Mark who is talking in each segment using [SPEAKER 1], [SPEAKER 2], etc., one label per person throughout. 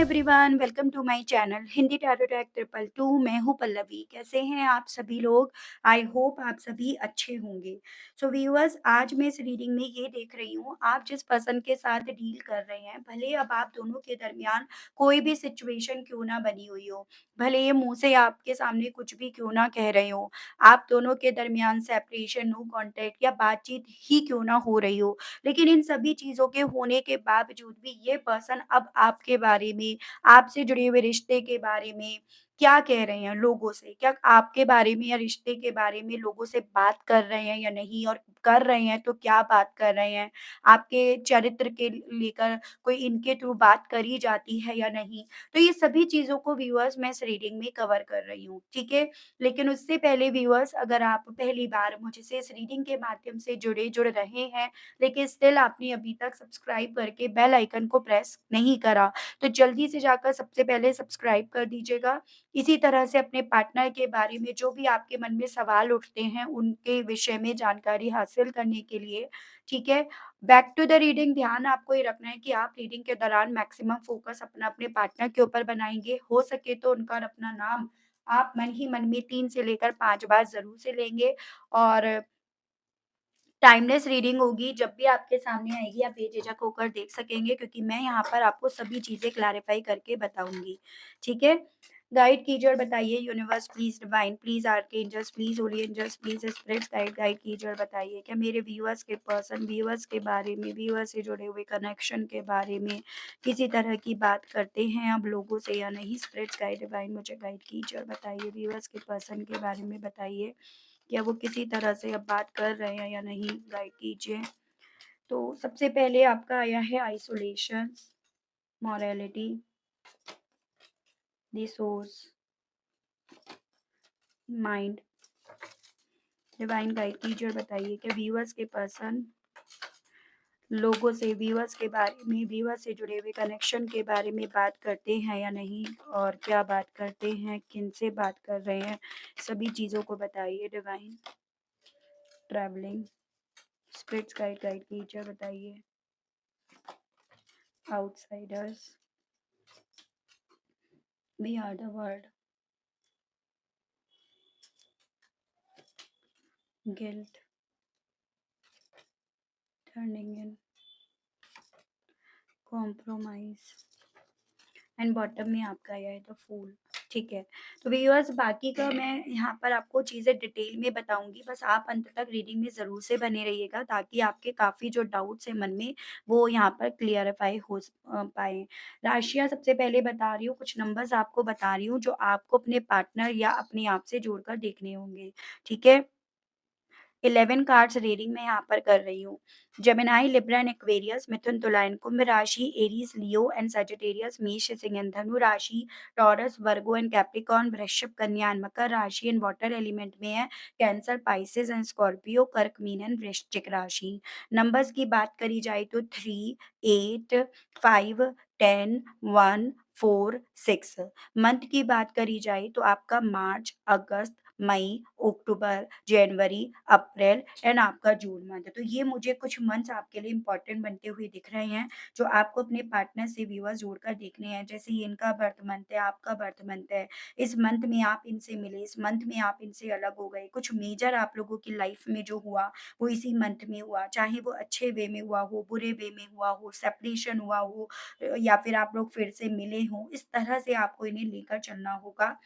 [SPEAKER 1] Everyone, welcome to my channel Hindi tarot टैक 222। मैं हूँ पल्लवी। कैसे हैं आप सभी लोग? आई होप आप सभी अच्छे होंगे। सो व्यूअर्स, आज मैं इस रीडिंग में ये देख रही हूँ, आप जिस पर्सन के साथ डील कर रहे हैं, भले अब आप दोनों के दरमियान कोई भी सिचुएशन क्यों ना बनी हुई हो, भले ये मुंह से आपके सामने कुछ भी क्यों ना कह रहे हो, आप दोनों के दरमियान सेपरेशन, नो कॉन्टेक्ट या बातचीत ही क्यों ना हो रही हो, लेकिन इन सभी चीज़ों के होने के बावजूद भी ये पर्सन अब आपके बारे में, आपसे जुड़े हुए रिश्ते के बारे में क्या कह रहे हैं लोगों से? क्या आपके बारे में या रिश्ते के बारे में लोगों से बात कर रहे हैं या नहीं? और कर रहे हैं तो क्या बात कर रहे हैं? आपके चरित्र के लेकर कोई इनके थ्रू बात करी जाती है या नहीं? तो ये सभी चीज़ों को व्यूअर्स मैं इस रीडिंग में कवर कर रही हूँ, ठीक है? लेकिन उससे पहले व्यूअर्स, अगर आप पहली बार मुझसे इस रीडिंग के माध्यम से जुड़ रहे हैं, लेकिन स्टिल आपने अभी तक सब्सक्राइब करके बेल आइकन को प्रेस नहीं करा, तो जल्दी से जाकर सबसे पहले सब्सक्राइब कर दीजिएगा। इसी तरह से अपने पार्टनर के बारे में जो भी आपके मन में सवाल उठते हैं, उनके विषय में जानकारी हासिल करने के लिए, ठीक है? बैक टू द रीडिंग, ध्यान आपको ये रखना है कि आप रीडिंग के दौरान मैक्सिमम फ़ोकस अपना अपने पार्टनर के ऊपर बनाएँगे। हो सके तो उनका और अपना नाम आप मन ही मन में 3 से लेकर 5 बार ज़रूर से लेंगे। और टाइमलेस रीडिंग होगी, जब भी आपके सामने आएगी आप बेझिझक होकर देख सकेंगे, क्योंकि मैं यहाँ पर आपको सभी चीज़ें क्लैरिफ़ाई करके बताऊँगी, ठीक है? गाइड कीजिए और बताइए, universe please, divine please, archangels please, holy angels please, spirits guide guide कीजिए और बताइए, क्या मेरे व्यूअर्स के पर्सन व्यूअर्स के बारे में, व्यूअर्स से जुड़े हुए कनेक्शन के बारे में किसी तरह की बात करते हैं अब लोगों से या नहीं? स्पिरिट्स गाइड डिवाइन मुझे गाइड कीजिए और बताइए, व्यूअर्स के पर्सन के बारे में बताइए, क्या वो किसी तरह से अब बात कर रहे हैं या नहीं? गाइड कीजिए। तो सबसे पहले आपका आया है isolation, morality, the source, mind. Divine guide कीजिए और बताइए, कि व्यूअर्स के पर्सन लोगों से, व्यूअर्स के बारे में, व्यूअर्स से जुड़े हुए कनेक्शन के बारे में बात करते हैं या नहीं, और क्या बात करते हैं, किन से बात कर रहे हैं, सभी चीज़ों को बताइए। Divine travelling, spirits guide guide कीजिए, बताइए। Outsiders, we are the world, guilt, turning in, compromise, and bottom में आपका आया है द फूल, ठीक है? तो व्यूअर्स, बाकी का मैं यहाँ पर आपको चीज़ें डिटेल में बताऊँगी, बस आप अंत तक रीडिंग में ज़रूर से बने रहिएगा, ताकि आपके काफ़ी जो डाउट्स हैं मन में, वो यहाँ पर क्लियरिफ़ाई हो पाएँ। राशियाँ सबसे पहले बता रही हूँ, कुछ नंबर्स आपको बता रही हूँ, जो आपको अपने पार्टनर या अपने आप से जोड़कर देखने होंगे, ठीक है? 11 कार्ड्स रीडिंग मैं यहाँ पर कर रही हूँ। जेमिनी, लिब्रा एंड एक्वेरियस, मिथुन, तुला एंड कुंभ राशि, एरीज, लियो एंड सजिटेरियस, मेष, सिंह एंड धनु राशि, टॉरस, वर्गो एंड कैप्रिकॉर्न, वृश्चिक, कन्या एंड मकर राशि एंड वाटर एलिमेंट में है कैंसर, पाइसेस एंड स्कॉर्पियो, कर्क, मीन एंड वृश्चिक राशि। नंबर्स की बात करी जाए तो 3, 8, 5, 10, 1, 4, 6। मंथ की बात करी जाए तो आपका मार्च, अगस्त, मई, अक्टूबर, जनवरी, अप्रैल एंड आपका जून मंथ। तो ये मुझे कुछ मंथ्स आपके लिए इम्पोर्टेंट बनते हुए दिख रहे हैं, जो आपको अपने पार्टनर से व्यूअर्स जोड़कर देखने हैं। जैसे ये इनका बर्थ मंथ है, आपका बर्थ मंथ है, इस मंथ में आप इनसे मिले, इस मंथ में आप इनसे अलग हो गए। कुछ मेजर आप लोगों की लाइफ में जो हुआ, वो इसी मंथ में हुआ, चाहे वो अच्छे वे में हुआ हो, बुरे वे में हुआ हो, सेपरेशन हुआ हो, या फिर आप लोग फिर से मिले हों। इस तरह से आपको इन्हें लेकर चलना होगा,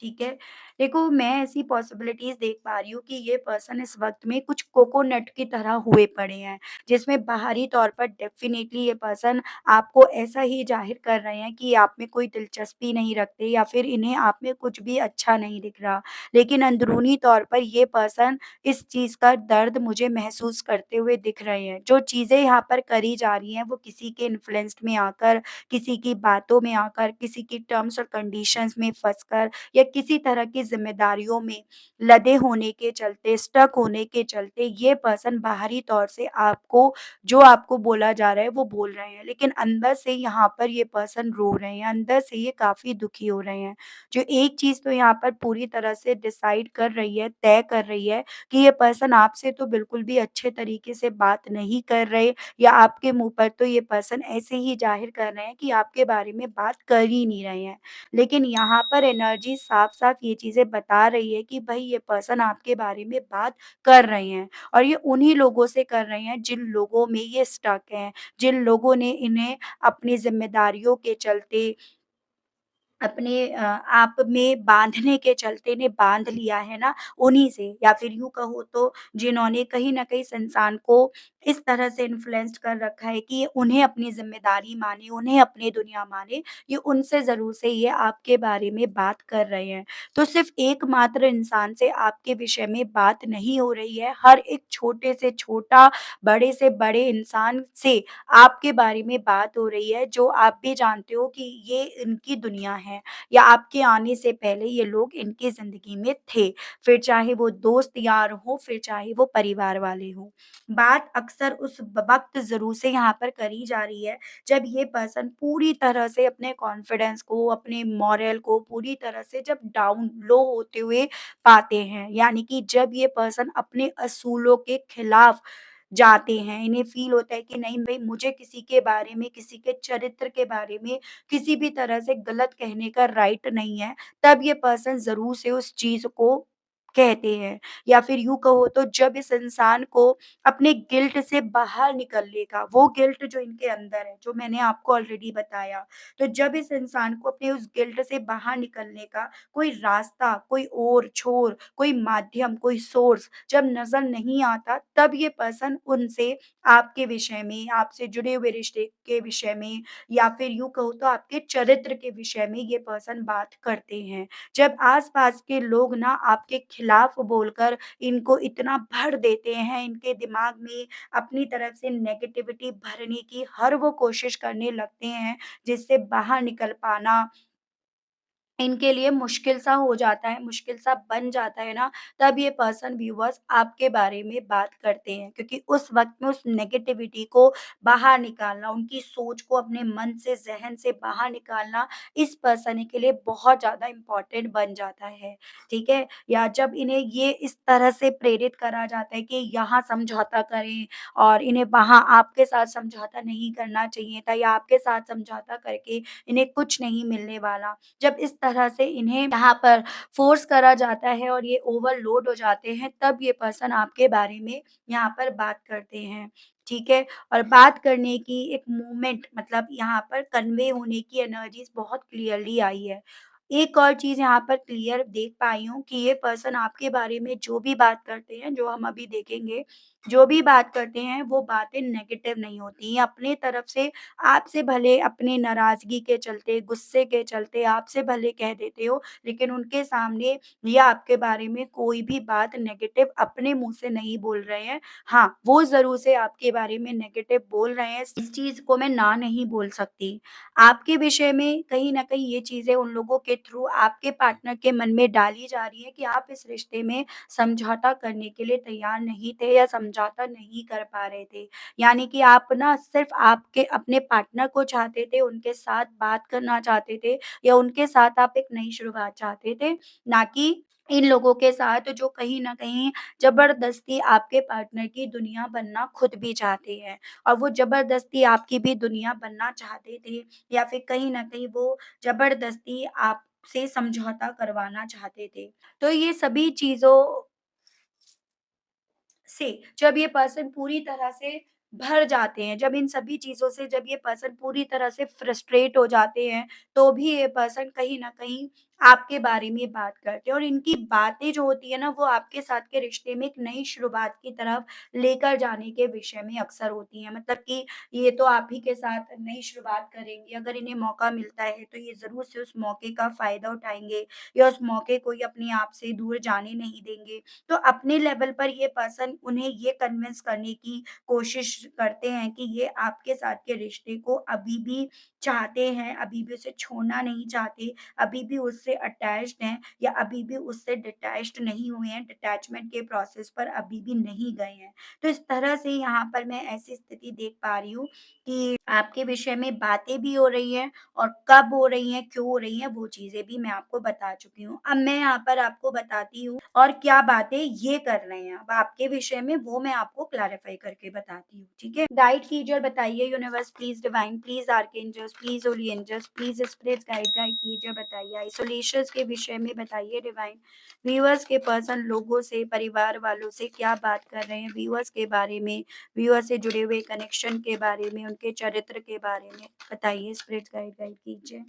[SPEAKER 1] ठीक है? देखो, मैं ऐसी पॉसिबिलिटीज़ देख पा रही हूँ कि ये पर्सन इस वक़्त में कुछ कोकोनट की तरह हुए पड़े हैं, जिसमें बाहरी तौर पर डेफ़िनेटली ये पर्सन आपको ऐसा ही ज़ाहिर कर रहे हैं कि आप में कोई दिलचस्पी नहीं रखते, या फिर इन्हें आप में कुछ भी अच्छा नहीं दिख रहा। लेकिन अंदरूनी तौर पर ये पर्सन इस चीज़ का दर्द मुझे महसूस करते हुए दिख रहे हैं। जो चीज़ें यहाँ पर करी जा रही हैं, वो किसी के इन्फ्लुएंस्ड में आकर, किसी की बातों में आकर, किसी की टर्म्स और कंडीशंस में फँसकर, या किसी तरह की ज़िम्मेदारियों में लदे होने के चलते, स्टक होने के चलते ये पर्सन बाहरी तौर से आपको जो आपको बोला जा रहा है वो बोल रहे हैं। लेकिन अंदर से यहाँ पर ये पर्सन रो रहे हैं, अंदर से ये काफ़ी दुखी हो रहे हैं। जो एक चीज़ तो यहाँ पर पूरी तरह से डिसाइड कर रही है, तय कर रही है कि ये पर्सन आपसे तो बिल्कुल भी अच्छे तरीके से बात नहीं कर रहे, या आपके मुँह पर तो ये पर्सन ऐसे ही ज़ाहिर कर रहे हैं कि आपके बारे में बात कर ही नहीं रहे हैं। लेकिन यहाँ पर एनर्जी साफ-साफ ये चीज़ें बता रही है कि भई ये पर्सन आपके बारे में बात कर रहे हैं, और ये उन्हीं लोगों से कर रहे हैं जिन लोगों में ये स्टक हैं, जिन लोगों ने इन्हें अपनी ज़िम्मेदारियों के चलते अपने आप में बाँधने के चलते ने बाँध लिया है ना, उन्हीं से, या फिर यूँ कहो तो जिन्होंने कहीं न कहीं इस इंसान को इस तरह से इन्फ्लुएंस्ड कर रखा है कि ये उन्हें अपनी ज़िम्मेदारी माने, उन्हें अपनी दुनिया माने, ये उनसे ज़रूर से ये आपके बारे में बात कर रहे हैं। तो सिर्फ़ एकमात्र इंसान से आपके विषय में बात नहीं हो रही है, हर एक छोटे से छोटा, बड़े से बड़े इंसान से आपके बारे में बात हो रही है, जो आप भी जानते हो कि ये इनकी दुनिया है, या आपके आने से पहले ये लोग इनकी ज़िंदगी में थे। फिर चाहे वो दोस्त यार हों, फिर चाहे वो परिवार वाले हों। बात अक्सर उस वक़्त ज़रूर से यहाँ पर करी जा रही है, जब ये पर्सन पूरी तरह से अपने कॉन्फिडेंस को, अपने मोरल को पूरी तरह से जब डाउन, लो होते हुए पाते हैं। यानी कि जब ये पर्सन अपने असूलों के खिलाफ जाते हैं, इन्हें फ़ील होता है कि नहीं भई मुझे किसी के बारे में, किसी के चरित्र के बारे में किसी भी तरह से गलत कहने का राइट नहीं है, तब ये पर्सन ज़रूर से उस चीज़ को कहते हैं। या फिर यूँ कहो तो जब इस इंसान को अपने गिल्ट से बाहर निकलने का, वो गिल्ट जो इनके अंदर है, जो मैंने आपको ऑलरेडी बताया, तो जब इस इंसान को अपने उस गिल्ट से बाहर निकलने का कोई रास्ता, कोई ओर छोर, कोई माध्यम, कोई सोर्स जब नज़र नहीं आता, तब ये पर्सन उनसे आपके विषय में, आपसे जुड़े हुए रिश्ते के विषय में, या फिर यूँ कहूँ तो आपके चरित्र के विषय में ये पर्सन बात करते हैं। जब आस-पास के लोग ना आपके खिलाफ बोलकर इनको इतना भर देते हैं, इनके दिमाग में अपनी तरफ से नेगेटिविटी भरने की हर वो कोशिश करने लगते हैं, जिससे बाहर निकल पाना इनके लिए मुश्किल सा हो जाता है, मुश्किल सा बन जाता है ना, तब ये पर्सन व्यूअर्स आपके बारे में बात करते हैं, क्योंकि उस वक़्त में उस नेगेटिविटी को बाहर निकालना, उनकी सोच को अपने मन से, ज़हन से बाहर निकालना इस पर्सन के लिए बहुत ज़्यादा इम्पोर्टेंट बन जाता है, ठीक है? या जब इन्हें ये इस तरह से प्रेरित करा जाता है कि यहाँ समझौता करें, और इन्हें वहाँ आपके साथ समझौता नहीं करना चाहिए था, या आपके साथ समझौता करके इन्हें कुछ नहीं मिलने वाला। जब इस तरह से इन्हें यहाँ पर फ़ोर्स करा जाता है और ये ओवरलोड हो जाते हैं, तब ये पर्सन आपके बारे में यहाँ पर बात करते हैं, ठीक है? और बात करने की एक मूवमेंट, मतलब यहाँ पर कन्वे होने की एनर्जीज़ बहुत क्लियरली आई है। एक और चीज़ यहाँ पर क्लियर देख पाई हूँ कि ये पर्सन आपके बारे में जो भी बात करते हैं, जो हम अभी देखेंगे, जो भी बात करते हैं, वो बातें नेगेटिव नहीं होती हैं। अपने तरफ से आपसे भले अपनी नाराज़गी के चलते, गुस्से के चलते आपसे भले कह देते हो, लेकिन उनके सामने या आपके बारे में कोई भी बात नेगेटिव अपने मुँह से नहीं बोल रहे हैं। हाँ, वो ज़रूर से आपके बारे में नेगेटिव बोल रहे हैं, इस चीज़ को मैं ना नहीं बोल सकती। आपके विषय में कहीं न कहीं ये चीज़ें उन लोगों के थ्रू आपके पार्टनर के मन में डाली जा रही है कि आप इस रिश्ते में समझौता करने के लिए तैयार नहीं थे, या समझौता नहीं कर पा रहे थे। यानी कि आप ना सिर्फ़ आपके अपने पार्टनर को चाहते थे, उनके साथ बात करना चाहते थे, या उनके साथ आप एक नई शुरुआत चाहते थे, ना कि इन लोगों के साथ जो कहीं न कहीं ज़बरदस्ती आपके पार्टनर की दुनिया बनना खुद भी चाहते हैं। और वो ज़बरदस्ती आपकी भी दुनिया बनना चाहते थे, या फिर कहीं न कहीं वो ज़बरदस्ती आपसे समझौता करवाना चाहते थे। तो ये सभी चीज़ों से जब ये पर्सन पूरी तरह से भर जाते हैं, जब इन सभी चीज़ों से जब ये पर्सन पूरी तरह से फ्रस्ट्रेट हो जाते हैं, तो भी ये पर्सन कहीं न कहीं आपके बारे में बात करते हैं, और इनकी बातें जो होती है ना, वो आपके साथ के रिश्ते में एक नई शुरुआत की तरफ लेकर जाने के विषय में अक्सर होती हैं। मतलब कि ये तो आप ही के साथ नई शुरुआत करेंगे, अगर इन्हें मौका मिलता है, तो ये ज़रूर से उस मौके का फ़ायदा उठाएँगे, या उस मौके को ये अपने आप से दूर जाने नहीं देंगे। तो अपने लेवल पर ये पर्सन उन्हें ये कन्विंस करने की कोशिश करते हैं कि ये आपके साथ के रिश्ते को अभी भी चाहते हैं, अभी भी उसे छोड़ना नहीं चाहते, अभी भी उससे उससे अटैच्ड हैं या अभी भी उससे डिटैच्ड नहीं हुए हैं, डिटैचमेंट के प्रोसेस पर अभी भी नहीं गए हैं। तो इस तरह से यहाँ पर मैं ऐसी स्थिति देख पा रही हूँ कि आपके विषय में बातें भी हो रही हैं और कब हो रही हैं, क्यों हो रही हैं, वो चीज़ें भी मैं आपको बता चुकी हूँ। अब मैं यहाँ पर आपको बताती हूँ और क्या बातें ये कर रहे हैं अब आपके विषय में, वो मैं आपको क्लैरिफ़ाई करके बताती हूँ, ठीक है? गाइड कीजिए और बताइए universe please divine please archangels please holy angels please spirits guide guide कीजिए और बताइए आइसोलेशंस के विषय में बताइए डिवाइन। व्यूअर्स के पर्सन लोगों से, परिवार वालों से क्या बात कर रहे हैं व्यूअर्स के बारे में, व्यूअर से जुड़े हुए कनेक्शन के बारे में, उनके चरित्र के बारे में बताइए स्पिरिट्स गाइड गाइड कीजिए।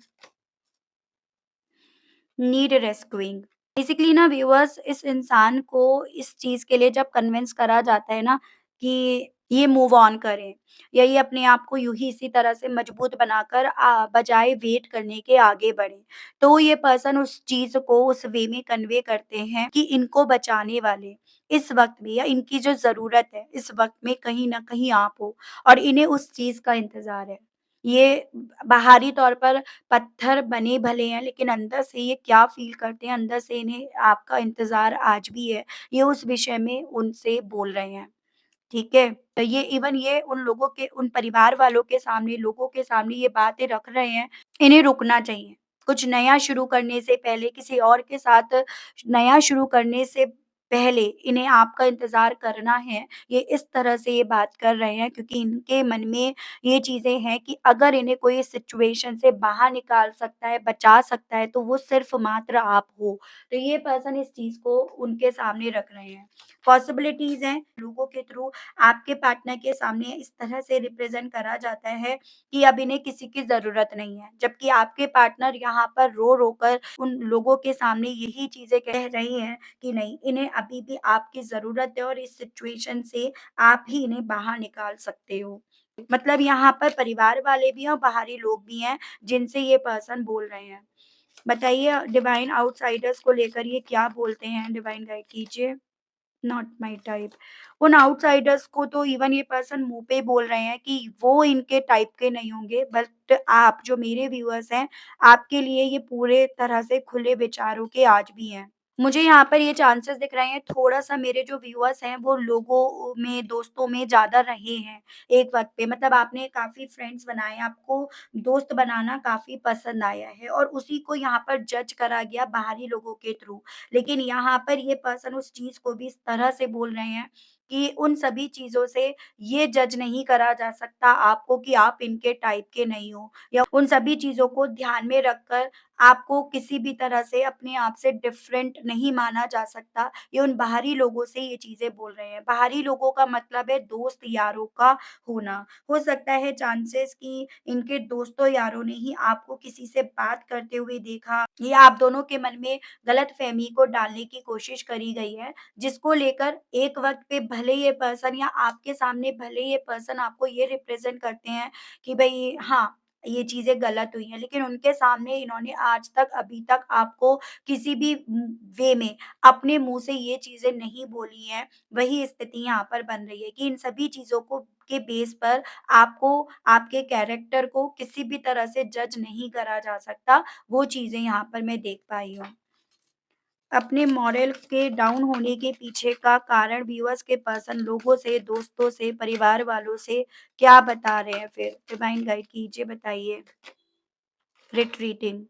[SPEAKER 1] नीड रेस्क्यूइंग बेसिकली ना व्यूअर्स इस इंसान को इस चीज़ के लिए जब कन्विंस करा जाता है ना कि ये मूव ऑन करें या ये अपने आप को यूँ ही इसी तरह से मजबूत बनाकर बजाय वेट करने के आगे बढ़ें, तो ये पर्सन उस चीज़ को उस वे में कन्वे करते हैं कि इनको बचाने वाले इस वक़्त में या इनकी जो ज़रूरत है, इस वक़्त में कहीं न कहीं आप हो और इन्हें उस चीज़ का इंतज़ार है। ये बाहरी तौर पर पत्थर बने भले हैं, लेकिन अंदर से ये क्या फ़ील करते हैं, अंदर से इन्हें आपका इंतज़ार आज भी है। ये उस विषय में उनसे बोल रहे हैं, ठीक है? तो ये इवन ये उन लोगों के उन परिवार वालों के सामने, लोगों के सामने ये बातें रख रहे हैं, इन्हें रुकना चाहिए। कुछ नया शुरू करने से पहले, किसी और के साथ नया शुरू करने से पहले इन्हें आपका इंतज़ार करना है। ये इस तरह से ये बात कर रहे हैं क्योंकि इनके मन में ये चीज़ें हैं कि अगर इन्हें कोई इस सिचुएशन से बाहर निकाल सकता है, बचा सकता है, तो वो सिर्फ़ मात्र आप हो। तो ये पर्सन इस चीज़ को उनके सामने रख रहे हैं। पॉसिबिलिटीज़ हैं, लोगों के थ्रू आपके पार्टनर के सामने इस तरह से रिप्रेज़ेंट करा जाता है कि अब इन्हें किसी की ज़रूरत नहीं है। जबकि आपके पार्टनर यहाँ पर रो-रो कर उन लोगों के सामने यही चीज़ें कह रही हैं कि नहीं, इन्हें अभी भी आपकी ज़रूरत है और इस सिचुएशन से आप ही इन्हें बाहर निकाल सकते हो। मतलब यहाँ पर परिवार वाले भी हैं और बाहरी लोग भी हैं, जिनसे ये पर्सन बोल रहे हैं। बताइए डिवाइन आउटसाइडर्स को लेकर ये क्या बोलते हैं? डिवाइन गाइड कीजिए। Not my type. उन आउटसाइडर्स को तो इवन ये पर्सन मुँह पे बोल रहे हैं कि वो इनके टाइप के नहीं होंगे, बट आप जो मेरे व्यूअर्स हैं, आपके लिए ये पूरे तरह से खुले विचारों के आज भी हैं। मुझे यहाँ पर ये चांसेस दिख रहे हैं थोड़ा-सा मेरे जो व्यूअर्स हैं वो लोगों में, दोस्तों में ज़्यादा रहे हैं एक वक़्त पे। मतलब आपने काफ़ी फ्रेंड्स बनाए, आपको दोस्त बनाना काफ़ी पसंद आया है और उसी को यहाँ पर जज करा गया बाहरी लोगों के थ्रू। लेकिन यहाँ पर ये पर्सन उस चीज़ को भी इस तरह से बोल रहे हैं कि उन सभी चीज़ों से ये जज नहीं करा जा सकता आपको कि आप इनके टाइप के नहीं हो या उन सभी चीज़ों को ध्यान में रखकर आपको किसी भी तरह से अपने आप से डिफरेंट नहीं माना जा सकता। ये उन बाहरी लोगों से ये चीज़ें बोल रहे हैं। बाहरी लोगों का मतलब है दोस्त यारों का होना। हो सकता है चांसेस कि इनके दोस्तों यारों ने ही आपको किसी से बात करते हुए देखा या आप दोनों के मन में गलतफ़हमी को डालने की कोशिश करी गई है, जिसको लेकर एक वक़्त पे भले ये पर्सन या आपके सामने भले ये पर्सन आपको ये रिप्रेज़ेंट करते हैं कि भई हाँ, ये चीज़ें गलत हुई हैं, लेकिन उनके सामने इन्होंने आज तक अभी तक आपको किसी भी वे में अपने मुँह से ये चीज़ें नहीं बोली हैं। वही स्थिति यहाँ पर बन रही है कि इन सभी चीज़ों को के बेस पर आपको, आपके कैरेक्टर को किसी भी तरह से जज नहीं करा जा सकता। वो चीज़ें यहाँ पर मैं देख पाई हूँ। अपने मॉरल के डाउन होने के पीछे का कारण व्यूअर्स के पर्सन लोगों से, दोस्तों से, परिवार वालों से क्या बता रहे हैं फिर? डिवाइन गाइड कीजिए, बताइए। रिट्रीटिंग।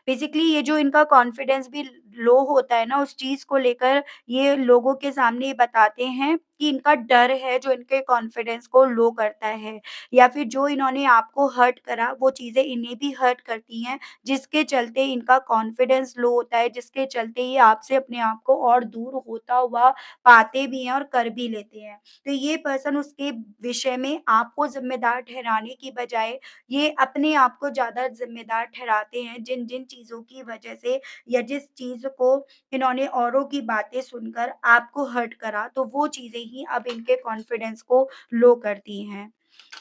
[SPEAKER 1] बेसिकली ये जो इनका कॉन्फिडेंस भी लो होता है ना, उस चीज़ को लेकर ये लोगों के सामने ये बताते हैं कि इनका डर है जो इनके कॉन्फिडेंस को लो करता है या फिर जो इन्होंने आपको हर्ट करा वो चीज़ें इन्हें भी हर्ट करती हैं, जिसके चलते इनका कॉन्फिडेंस लो होता है, जिसके चलते ये आपसे अपने आप को और दूर होता हुआ पाते भी हैं और कर भी लेते हैं। तो ये पर्सन उसके विषय में आपको ज़िम्मेदार ठहराने की बजाय ये अपने आप को ज़्यादा ज़िम्मेदार ठहराते हैं जिन-जिन चीज़ों की वजह से या जिस चीज़ को इन्होंने औरों की बातें सुनकर आपको हर्ट करा, तो वो चीज़ें ही अब इनके कॉन्फिडेंस को लो करती हैं।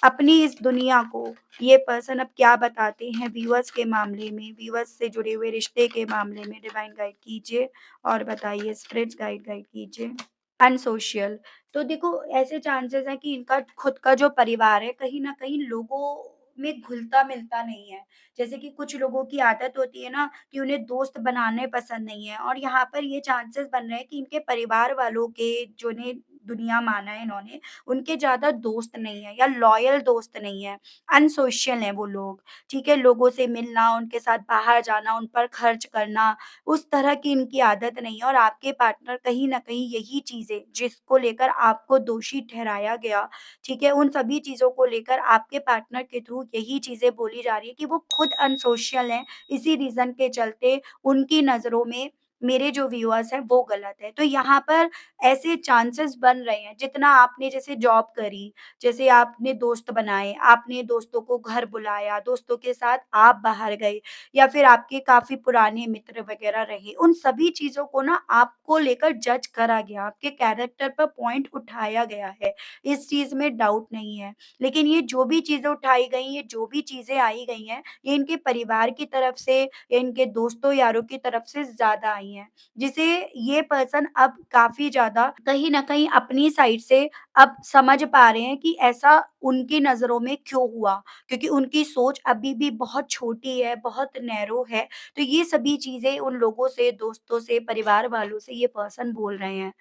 [SPEAKER 1] अपनी इस दुनिया को ये पर्सन अब क्या बताते हैं व्यूअर्स के मामले में, व्यूअर्स से जुड़े हुए रिश्ते के मामले में डिवाइन गाइड कीजिए और बताइए स्पिरिट्स गाइड गाइड कीजिए। अनसोशल तो देखो ऐसे चांसेस हैं कि इनका खुद का जो परिवार है कहीं न कहीं लोगों में घुलता-मिलता नहीं है। जैसे कि कुछ लोगों की आदत होती है ना कि उन्हें दोस्त बनाने पसंद नहीं है और यहाँ पर ये चांसेस बन रहे हैं कि इनके परिवार वालों के जो इन्हें दुनिया माना है इन्होंने, उनके ज़्यादा दोस्त नहीं है या लॉयल दोस्त नहीं है, अनसोशल हैं वो लोग, ठीक है? लोगों से मिलना, उनके साथ बाहर जाना, उन पर खर्च करना, उस तरह की इनकी आदत नहीं है और आपके पार्टनर कहीं न कहीं यही चीज़ें जिसको लेकर आपको दोषी ठहराया गया, ठीक है? उन सभी चीज़ों को लेकर आपके पार्टनर के थ्रू यही चीज़ें बोली जा रही है कि वो खुद अनसोशल हैं, इसी रीज़न के चलते उनकी नज़रों में मेरे जो व्यूअर्स हैं वो गलत है। तो यहाँ पर ऐसे चांसेस बन रहे हैं, जितना आपने जैसे जॉब करी, जैसे आपने दोस्त बनाए, आपने दोस्तों को घर बुलाया, दोस्तों के साथ आप बाहर गए या फिर आपके काफ़ी पुराने मित्र वग़ैरह रहे, उन सभी चीज़ों को ना आपको लेकर जज करा गया, आपके कैरेक्टर पर पॉइंट उठाया गया है। इस चीज़ में डाउट नहीं है। लेकिन ये जो भी चीज़ें उठाई गई, ये जो भी चीज़ें आई गई हैं, ये इनके परिवार की तरफ से या इनके दोस्तों यारों की तरफ से ज़्यादा आई हैं। जिसे ये पर्सन अब काफ़ी ज़्यादा कहीं न कहीं अपनी साइड से अब समझ पा रहे हैं कि ऐसा उनकी नज़रों में क्यों हुआ? क्योंकि उनकी सोच अभी भी बहुत छोटी है, बहुत नैरो है। तो ये सभी चीज़ें उन लोगों से, दोस्तों से, परिवार वालों से ये पर्सन बोल रहे हैं।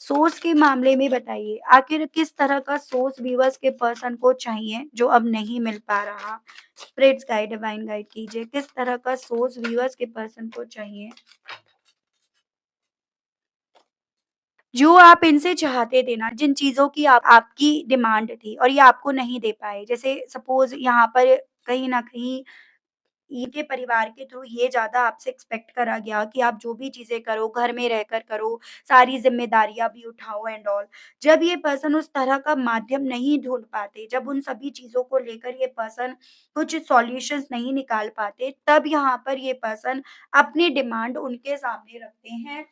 [SPEAKER 1] सोर्स के मामले में बताइए, आखिर किस तरह का सोर्स व्यूअर्स के पर्सन को चाहिए जो अब नहीं मिल पा रहा? स्पिरिट्स गाइड, डिवाइन गाइड कीजिए, किस तरह का सोर्स व्यूअर्स के पर्सन को चाहिए? जो आप इनसे चाहते थे ना, जिन चीज़ों की आपकी डिमांड थी और ये आपको नहीं दे पाए। जैसे सपोज़ यहाँ पर कहीं न कहीं इनके परिवार के थ्रू ये ज़्यादा आपसे एक्सपेक्ट करा गया कि आप जो भी चीज़ें करो, घर में रहकर करो, सारी ज़िम्मेदारियाँ भी उठाओ एंड ऑल। जब ये पर्सन उस तरह का माध्यम नहीं ढूँढ पाते, जब उन सभी चीज़ों को लेकर ये पर्सन कुछ सॉल्यूशंस नहीं निकाल पाते, तब यहाँ पर ये पर्सन अपनी डिमांड उनके सामने रखते हैं।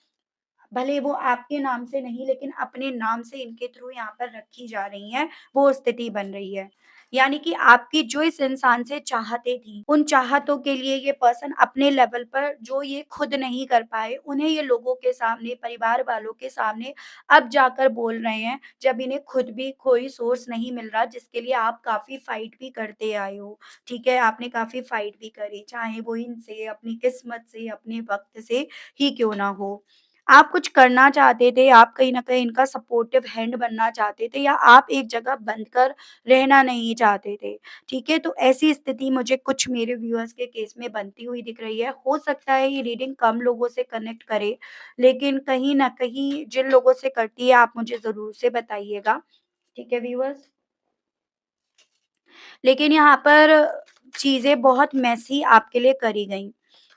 [SPEAKER 1] भले वो आपके नाम से नहीं लेकिन अपने नाम से इनके थ्रू यहाँ पर रखी जा रही हैं, वो स्थिति बन रही है। यानी कि आपकी जो इस इंसान से चाहतें थी, उन चाहतों के लिए ये पर्सन अपने लेवल पर जो ये खुद नहीं कर पाए, उन्हें ये लोगों के सामने, परिवार वालों के सामने अब जाकर बोल रहे हैं, जब इन्हें खुद भी कोई सोर्स नहीं मिल रहा, जिसके लिए आप काफ़ी फाइट भी करते आए हो, ठीक है? आपने काफ़ी फाइट भी करी, चाहे वो इनसे, अपनी किस्मत से, अपने वक़्त से ही क्यों ना हो। आप कुछ करना चाहते थे, आप कहीं न कहीं इनका सपोर्टिव हैंड बनना चाहते थे या आप एक जगह बंद कर रहना नहीं चाहते थे, ठीक है? तो ऐसी स्थिति मुझे कुछ मेरे व्यूअर्स के केस में बनती हुई दिख रही है। हो सकता है ये रीडिंग कम लोगों से कनेक्ट करे, लेकिन कहीं न कहीं जिन लोगों से करती है आप मुझे ज़रूर से बताइएगा, ठीक है व्यूअर्स? लेकिन यहाँ पर चीज़ें बहुत मेसी आपके लिए करी गईं।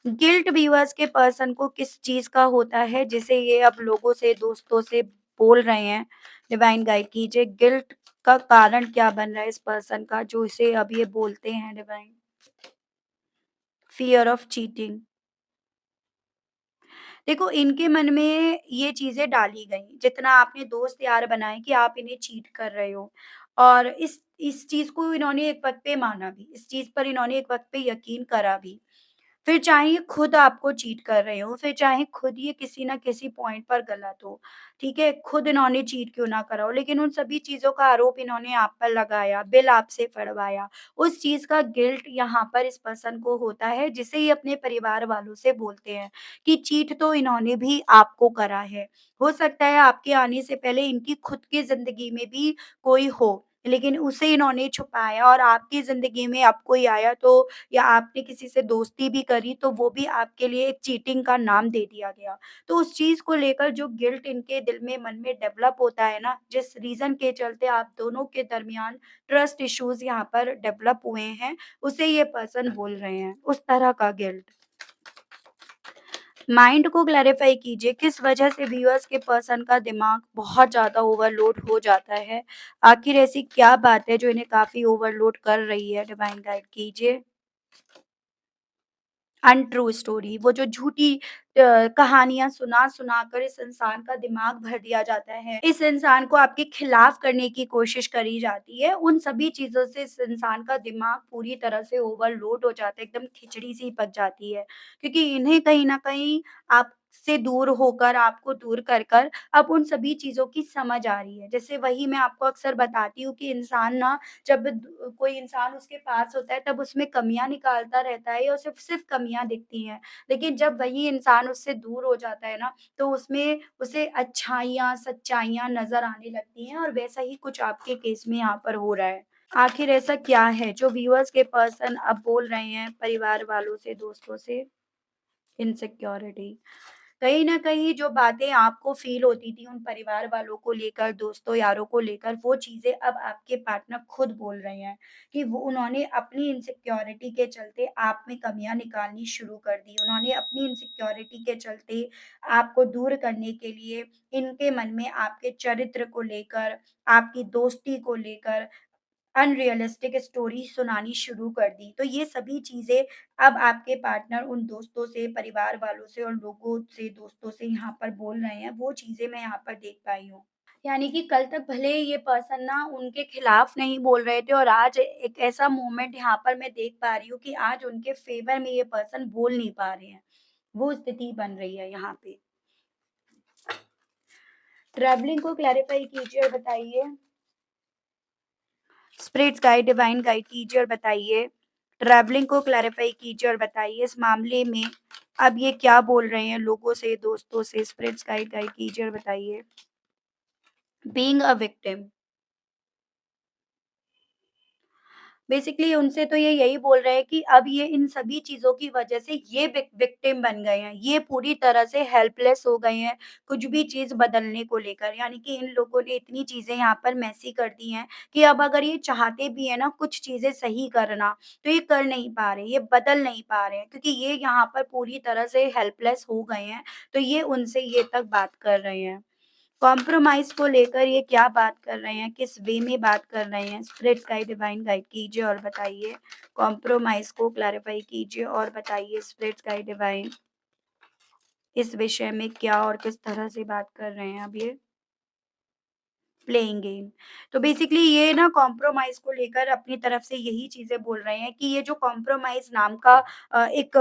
[SPEAKER 1] गिल्ट व्यूअर्स के पर्सन को किस चीज़ का होता है जिसे ये अब लोगों से, दोस्तों से बोल रहे हैं? डिवाइन गाइड कीजिए, गिल्ट का कारण क्या बन रहा है इस पर्सन का जो इसे अब ये बोलते हैं डिवाइन? Fear of cheating. देखो इनके मन में ये चीज़ें डाली गई, जितना आपने दोस्त यार बनाए कि आप इन्हें चीट कर रहे हो और इस चीज़ को इन्होंने एक वक़्त पे माना भी, इस चीज़ पर इन्होंने एक वक़्त पे यकीन करा भी। फिर चाहे ये खुद आपको चीट कर रहे हों, फिर चाहे खुद ये किसी न किसी पॉइंट पर गलत हो, ठीक है? खुद इन्होंने चीट क्यों ना करा हो, लेकिन उन सभी चीज़ों का आरोप इन्होंने आप पर लगाया, बिल आपसे पड़वाया। उस चीज़ का गिल्ट यहाँ पर इस पर्सन को होता है, जिसे ये अपने परिवार वालों से बोलते हैं कि चीट तो इन्होंने भी आपको करा है। हो सकता है आपके आने से पहले इनकी खुद की ज़िंदगी में भी कोई हो, लेकिन उसे इन्होंने छुपाया और आपकी ज़िंदगी में अब कोई आया तो या आपने किसी से दोस्ती भी करी तो वो भी आपके लिए एक चीटिंग का नाम दे दिया गया। तो उस चीज़ को लेकर जो गिल्ट इनके दिल में, मन में डेवलप होता है ना, जिस रीज़न के चलते आप दोनों के दरमियान ट्रस्ट इश्यूज़ यहाँ पर डेवलप हुए हैं, उसे ये पर्सन बोल रहे हैं, उस तरह का गिल्ट। माइंड को क्लैरिफ़ाई कीजिए, किस वजह से व्यूअर्स के पर्सन का दिमाग बहुत ज़्यादा ओवरलोड हो जाता है? आखिर ऐसी क्या बात है जो इन्हें काफ़ी ओवरलोड कर रही है? डिवाइन गाइड कीजिए। अनट्रू स्टोरी, वो जो झूठी कहानियाँ सुना-सुना कर इस इंसान का दिमाग भर दिया जाता है। इस इंसान को आपके खिलाफ करने की कोशिश करी जाती है। उन सभी चीज़ों से इस इंसान का दिमाग पूरी तरह से ओवरलोड हो जाता है, एकदम खिचड़ी-सी पक जाती है। क्योंकि इन्हें कहीं न कहीं आप से दूर होकर, आपको दूर कर कर अब उन सभी चीज़ों की समझ आ रही है। जैसे वही मैं आपको अक्सर बताती हूँ कि इंसान ना जब कोई इंसान उसके पास होता है तब उसमें कमियाँ निकालता रहता है या उसे सिर्फ़ कमियाँ दिखती हैं। लेकिन जब वही इंसान उससे दूर हो जाता है ना, तो उसमें उसे अच्छाइयाँ, सच्चाइयाँ नज़र आने लगती हैं और वैसा ही कुछ आपके केस में यहाँ पर हो रहा है। आखिर ऐसा क्या है जो व्यूअर्स के पर्सन अब बोल रहे हैं परिवार वालों से, दोस्तों से? इनसिक्योरिटी। कहीं न कहीं जो बातें आपको फ़ील होती थी उन परिवार वालों को लेकर, दोस्तों यारों को लेकर, वो चीज़ें अब आपके पार्टनर खुद बोल रहे हैं कि वो उन्होंने अपनी इनसिक्योरिटी के चलते आप में कमियाँ निकालनी शुरू कर दी। उन्होंने अपनी इनसिक्योरिटी के चलते आपको दूर करने के लिए इनके मन में आपके चरित्र को लेकर, आपकी दोस्ती को लेकर अनरियलिस्टिक स्टोरी सुनानी शुरू कर दी। तो ये सभी चीज़ें अब आपके पार्टनर उन दोस्तों से, परिवार वालों से और लोगों से, दोस्तों से यहाँ पर बोल रहे हैं, वो चीज़ें मैं यहाँ पर देख पाई हूँ। यानी कि कल तक भले ये पर्सन ना उनके खिलाफ नहीं बोल रहे थे और आज एक ऐसा मोमेंट यहाँ पर मैं देख पा रही हूँ कि आज उनके फ़ेवर में ये पर्सन बोल नहीं पा रहे हैं। वो स्थिति बन रही है यहाँ पे। ट्रैवलिंग को क्लैरिफ़ाई कीजिए और बताइए। स्पिरिट्स गाइड, डिवाइन गाइड कीजिए और बताइए। ट्रैवलिंग को क्लैरिफ़ाई कीजिए और बताइए इस मामले में अब ये क्या बोल रहे हैं लोगों से, दोस्तों से? स्पिरिट्स गाइड गाइड कीजिए और बताइए। Being a victim. बेसिकली उनसे तो ये यही बोल रहे हैं कि अब ये इन सभी चीज़ों की वजह से ये विक्टिम बन गए हैं। ये पूरी तरह से हेल्पलेस हो गए हैं, कुछ भी चीज़ बदलने को लेकर। यानी कि इन लोगों ने इतनी चीज़ें यहाँ पर मेसी कर दी हैं कि अब अगर ये चाहते भी हैं ना कुछ चीज़ें सही करना, तो ये कर नहीं पा रहे, ये बदल नहीं पा रहे हैं क्योंकि ये यहाँ पर पूरी तरह से हेल्पलेस हो गए हैं। तो ये उनसे ये तक बात कर रहे हैं। कॉम्प्रोमाइज़ को लेकर ये क्या बात कर रहे हैं? किस वे में बात कर रहे हैं? स्पिरिट्स गाइड, डिवाइन गाइड कीजिए और बताइए। कॉम्प्रोमाइज़ को क्लैरिफ़ाई कीजिए और बताइए स्पिरिट्स गाइड, डिवाइन इस विषय में क्या और किस तरह से बात कर रहे हैं अब ये? Playing game. तो बेसिकली ये ना कॉम्प्रोमाइज़ को लेकर अपनी तरफ से यही चीज़ें बोल रहे हैं कि ये जो कॉम्प्रोमाइज़ नाम का एक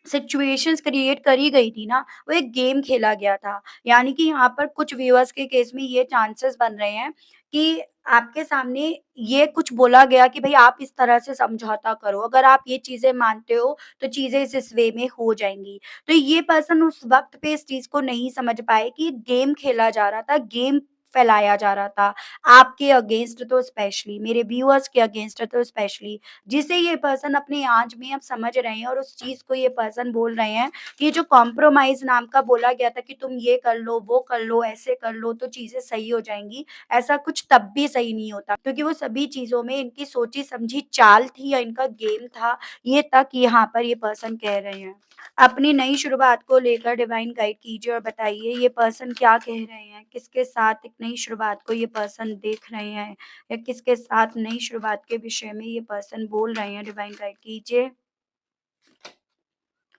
[SPEAKER 1] सिचुएशंस क्रिएट करी गई थी ना, वो एक गेम खेला गया था। यानी कि यहाँ पर कुछ व्यूअर्स के केस में ये चांसेस बन रहे हैं कि आपके सामने ये कुछ बोला गया कि भई आप इस तरह से समझौता करो, अगर आप ये चीज़ें मानते हो, तो चीज़ें इस वे में हो जाएँगी। तो ये पर्सन उस वक़्त पे इस चीज़ को नहीं समझ पाए कि गेम खेला जा रहा था, गेम फैलाया जा रहा था। आपके अगेंस्ट तो स्पेशली, मेरे व्यूअर्स के अगेंस्ट तो स्पेशली, जिसे ये पर्सन अपनी आँच में अब समझ रहे हैं और उस चीज़ को ये पर्सन बोल रहे हैं कि जो कॉम्प्रोमाइज़ नाम का बोला गया था कि तुम ये कर लो, वो कर लो, ऐसे कर लो तो चीज़ें सही हो जाएँगी, ऐसा कुछ तब भी सही नहीं होता क्योंकि वो सभी चीज़ों में इनकी सोची-समझी चाल थी या इनका गेम था, ये तक यहाँ पर ये पर्सन कह रहे हैं। अपनी नई शुरुआत को लेकर डिवाइन गाइड कीजिए और बताइए ये पर्सन क्या कह रहे हैं? किसके साथ एक नई शुरुआत को ये पर्सन देख रहे हैं या किसके साथ नई शुरुआत के विषय में ये पर्सन बोल रहे हैं? डिवाइन गाइड कीजिए।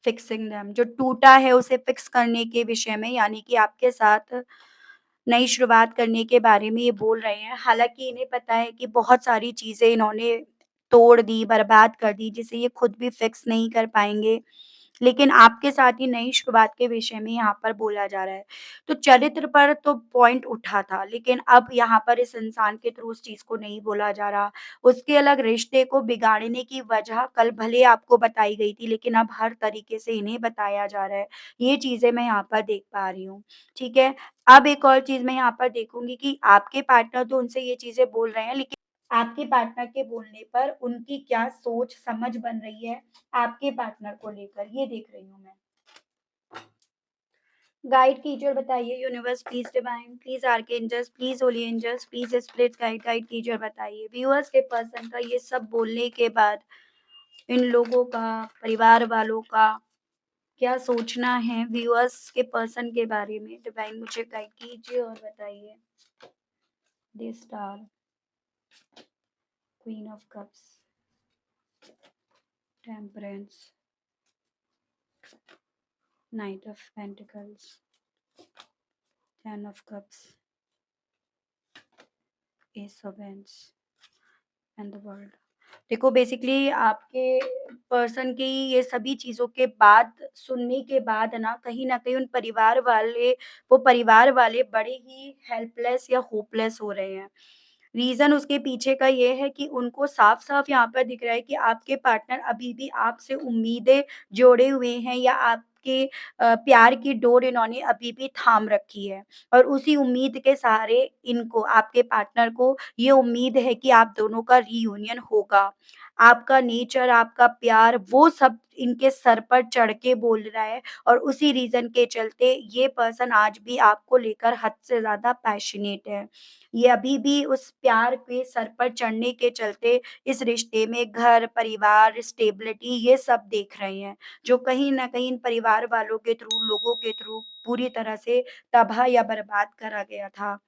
[SPEAKER 1] फिक्सिंग देम जो टूटा है उसे फिक्स करने के विषय में यानी कि आपके साथ नई शुरुआत करने के बारे में ये बोल रहे हैं। हालाँकि इन्हें पता है कि बहुत सारी चीज़ें इन्होंने तोड़ दी, बर्बाद कर दी जिसे ये खुद भी फिक्स नहीं कर पाएँगे। लेकिन आपके साथ ही नई शुरुआत के विषय में यहाँ पर बोला जा रहा है। तो चरित्र पर तो पॉइंट उठा था, लेकिन अब यहाँ पर इस इंसान के थ्रू उस चीज़ को नहीं बोला जा रहा। उसके अलग रिश्ते को बिगाड़ने की वजह कल भले आपको बताई गई थी, लेकिन अब हर तरीके से इन्हें बताया जा रहा है। ये चीज़ें मैं यहाँ पर देख पा रही हूँ, ठीक है? अब एक और चीज़ मैं यहाँ पर देखूँगी कि आपके पार्टनर तो उनसे ये चीज़ें बोल रहे हैं, लेकिन आपके पार्टनर के बोलने पर उनकी क्या सोच समझ बन रही है आपके पार्टनर को लेकर, ये देख रही हूँ मैं। गाइड कीजिए और बताइए universe please divine, please archangels, please holy angels, please spirits guide guide कीजिए और बताइए। व्यूअर्स के पर्सन का ये सब बोलने के बाद इन लोगों का, परिवार वालों का क्या सोचना है व्यूअर्स के पर्सन के बारे में? डिवाइन मुझे गाइड कीजिए और बताइए। The star, queen of cups, temperance, night of pentacles, ten of cups, S of wands, and the world. देखो बेसिकली आपके पर्सन की ये सभी चीज़ों के बाद सुनने के बाद ना कहीं न कहीं उन परिवार वाले बड़े ही हेल्पलेस या होपलेस हो रहे हैं। रीज़न उसके पीछे का ये है कि उनको साफ-साफ यहाँ पर दिख रहा है कि आपके पार्टनर अभी भी आपसे उम्मीदें जोड़े हुए हैं या आपके प्यार की डोर इन्होंने अभी भी थाम रखी है और उसी उम्मीद के सहारे इनको आपके पार्टनर को ये उम्मीद है कि आप दोनों का रियूनियन होगा। आपका नेचर, आपका प्यार वो सब इनके सर पर चढ़ के बोल रहा है और उसी रीज़न के चलते ये पर्सन आज भी आपको लेकर हद से ज़्यादा पैशनेट है। ये अभी भी उस प्यार के सर पर चढ़ने के चलते इस रिश्ते में घर, परिवार, स्टेबिलिटी ये सब देख रहे हैं, जो कहीं न कहीं इन परिवार वालों के थ्रू, लोगों के थ्रू पूरी तरह से तबाह या बर्बाद करा गया था।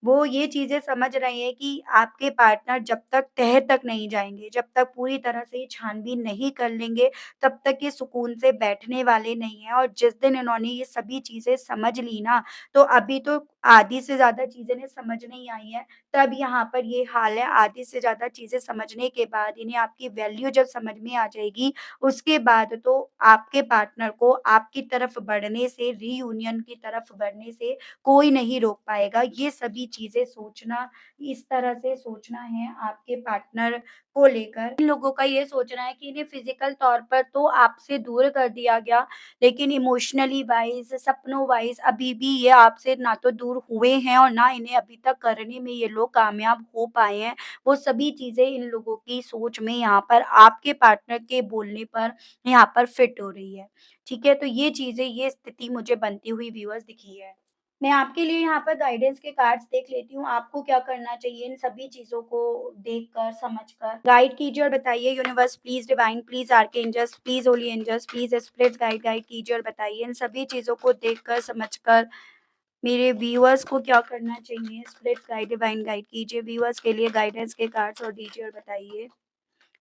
[SPEAKER 1] वो ये चीज़ें समझ रहे हैं कि आपके पार्टनर जब तक तह तक नहीं जाएँगे, जब तक पूरी तरह से छानबीन नहीं कर लेंगे, तब तक ये सुकून से बैठने वाले नहीं हैं और जिस दिन इन्होंने ये सभी चीज़ें समझ ली ना, तो अभी तो आधी से ज़्यादा चीज़ें इन्हें समझ नहीं आई हैं, तब यहाँ पर ये हाल है। आधी से ज़्यादा चीज़ें समझने के बाद इन्हें आपकी वैल्यू जब समझ में आ जाएगी, उसके बाद तो आपके पार्टनर को आपकी तरफ बढ़ने से, रीयूनियन की तरफ बढ़ने से कोई नहीं रोक पाएगा। ये सभी चीज़ें सोचना इस तरह से सोचना है आपके पार्टनर को लेकर। इन लोगों का ये सोचना है कि इन्हें फ़िज़िकल तौर पर तो आपसे दूर कर दिया गया, लेकिन इमोशनली वाइज़, सपनों वाइज़ अभी भी ये आपसे ना तो दूर हुए हैं और ना इन्हें अभी तक करने में ये लोग कामयाब हो पाए हैं। वो सभी चीज़ें इन लोगों की सोच में यहाँ पर आपके पार्टनर के बोलने पर यहाँ पर फिट हो रही है। ठीक है? तो ये चीज़ें, ये स्थिति मुझे बनती हुई व्यूअर्स दिखी है। मैं आपके लिए यहाँ पर गाइडेंस के कार्ड्स देख लेती हूँ, आपको क्या करना चाहिए इन सभी चीज़ों को देखकर, समझकर? गाइड कीजिए और बताइए universe please, divine please, archangels please, holy angels please, spirits guide guide कीजिए और बताइए इन सभी चीज़ों को देखकर, समझकर मेरे व्यूअर्स को क्या करना चाहिए? स्पिरिट्स गाइड, डिवाइन गाइड कीजिए व्यूअर्स के लिए गाइडेंस के कार्ड्स और दीजिए और बताइए।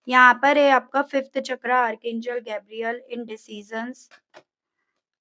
[SPEAKER 1] यहाँ पर है आपका 5th chakra archangel Gabriel in decisions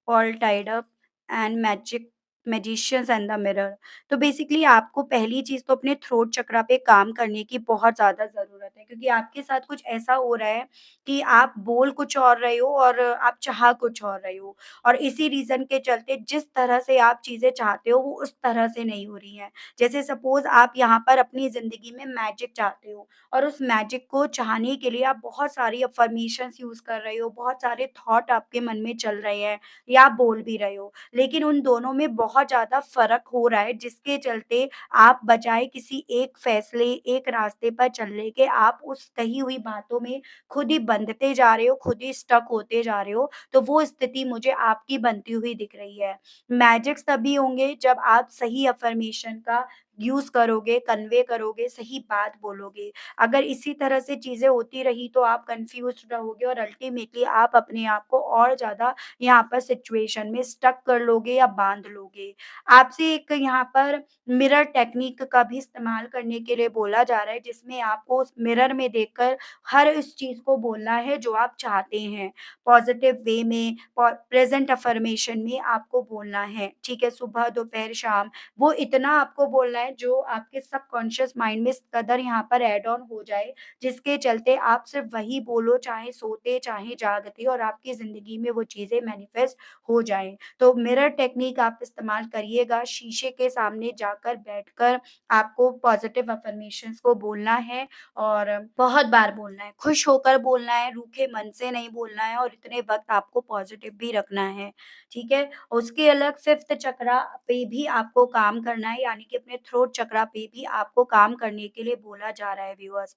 [SPEAKER 1] all tied up and magicians and the mirror. तो बेसिकली आपको पहली चीज़ तो अपने थ्रोट चक्रा पे काम करने की बहुत ज़्यादा ज़रूरत है क्योंकि आपके साथ कुछ ऐसा हो रहा है कि आप बोल कुछ और रहे हो और आप चाह कुछ और रहे हो और इसी रीज़न के चलते जिस तरह से आप चीज़ें चाहते हो वो उस तरह से नहीं हो रही हैं। जैसे सपोज़ आप यहाँ पर अपनी ज़िंदगी में मैजिक चाहते हो और उस मैजिक को चाहने के लिए आप बहुत सारी अफ़र्मेशंस यूज़ कर रहे हो, बहुत सारे थॉट आपके मन में चल रहे हैं या आप बोल भी रहे हो। लेकिन उन दोनों में बहुत ज़्यादा फ़र्क हो रहा है जिसके चलते आप बजाए किसी एक फ़ैसले, एक रास्ते पर चलने के आप उस कही हुई बातों में खुद ही बंधते जा रहे हो, खुद ही स्टक होते जा रहे हो, तो वो स्थिति मुझे आपकी बनती हुई दिख रही है। मैजिक्स तभी होंगे जब आप सही अफ़र्मेशन का यूज़ करोगे, कन्वे करोगे, सही बात बोलोगे। अगर इसी तरह से चीज़ें होती रही तो आप कन्फ्यूज़्ड रहोगे और अल्टीमेटली आप अपने आप को और ज़्यादा यहाँ पर सिचुएशन में स्टक कर लोगे या बाँध लोगे। आपसे एक यहाँ पर मिरर टेक्निक का भी इस्तेमाल करने के लिए बोला जा रहा है, जिसमें आपको उस मिरर में देखकर हर इस चीज़ को बोलना है जो आप चाहते हैं। पॉज़िटिव वे में प्रेज़ेंट अफ़र्मेशन में आपको बोलना है, ठीक है? सुबह, दोपहर, शाम वो इतना आपको बोलना है जो आपके सबकॉन्शियस माइंड में इस कदर यहाँ पर ऐड ऑन हो जाए, जिसके चलते आप सिर्फ़ वही बोलो, चाहे सोते, चाहे जागते और आपकी ज़िंदगी में वो चीज़ें मैनिफेस्ट हो जाएँ। तो मिरर टेक्नीक आप इस्तेमाल करिएगा, शीशे के सामने जाकर बैठकर आपको पॉज़िटिव अफ़र्मेशंस को बोलना है और बहुत बार बोलना है, खुश होकर बोलना है, रूखे मन से नहीं बोलना है और इतने वक़्त आपको पॉज़िटिव भी रखना है, ठीक है? उसके अलग 5th चक्रा पे भी आपको काम करना है, यानी कि अपने थ्रोट चक्रा पे भी आपको काम करने के लिए बोला जा रहा है व्यूअर्स।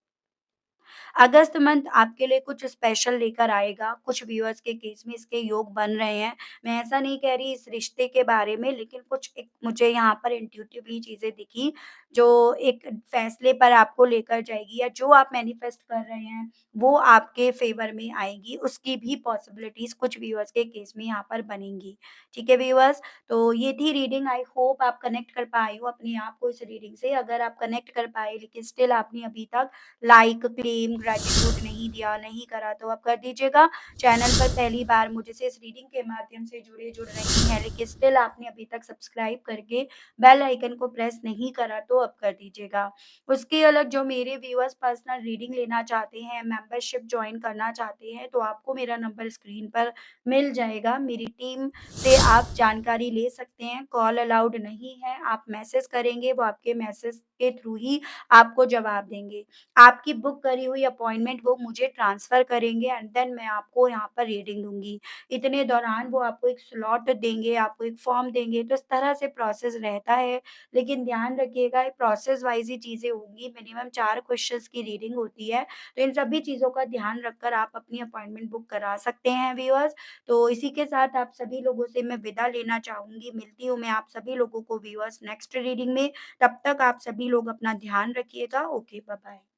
[SPEAKER 1] अगस्त मंथ आपके लिए कुछ स्पेशल लेकर आएगा, कुछ व्यूअर्स के केस में इसके योग बन रहे हैं। मैं ऐसा नहीं कह रही इस रिश्ते के बारे में, लेकिन कुछ एक मुझे यहाँ पर इंट्यूटिवली चीज़ें दिखी, जो एक फैसले पर आपको लेकर जाएगी या जो आप मैनिफेस्ट कर रहे हैं, वो आपके फ़ेवर में आएगी। उसकी भी पॉसिबिलिटीज़ कुछ व्यूअर्स के केस में यहाँ पर बनेंगी। ठीक है व्यूअर्स? तो ये थी रीडिंग, आई होप आप कनेक्ट कर पाए हो अपने आप को इस रीडिंग से। अगर आप कनेक्ट कर पाए लेकिन स्टिल आपने अभी तक लाइक, क्लेम ब्लेम, ग्रैटिट्यूड नहीं दिया, नहीं करा तो अब कर दीजिएगा। चैनल पर पहली बार मुझसे इस रीडिंग के माध्यम से जुड़ रही हैं, लेकिन स्टिल आपने अभी तक सब्सक्राइब करके बेल आइकन को प्रेस नहीं करा तो अब कर दीजिएगा। उसके अलग जो मेरे व्यूअर्स पर्सनल रीडिंग लेना चाहते हैं, मेंबरशिप जॉइन करना चाहते हैं, तो आपको मेरा नंबर स्क्रीन पर मिल जाएगा। मेरी टीम से आप जानकारी ले सकते हैं, कॉल अलाउड नहीं है। आप मैसेज करेंगे, वो आपके मैसेज के थ्रू ही आपको जवाब देंगे। आपकी बुक करी हुई अपॉइंटमेंट वो मुझे ट्रांसफ़र करेंगे एंड देन मैं आपको यहाँ पर रीडिंग दूँगी। इतने दौरान वो आपको एक स्लॉट देंगे, आपको एक फॉर्म देंगे, तो इस तरह से प्रोसेस रहता है। लेकिन ध्यान रखिएगा ये प्रोसेस वाइज़ ही चीज़ें होंगी, मिनिमम 4 क्वेश्चन्स की रीडिंग होती है। तो इन सभी चीज़ों का ध्यान रखकर आप अपनी अपॉइंटमेंट बुक करा सकते हैं व्यूअर्स। तो इसी के साथ आप सभी लोगों से मैं विदा लेना चाहूँगी। मिलती हूँ मैं आप सभी लोगों को व्यूअर्स नेक्स्ट रीडिंग में। तब तक आप सभी लोग अपना ध्यान रखिएगा। Okay, bye-bye.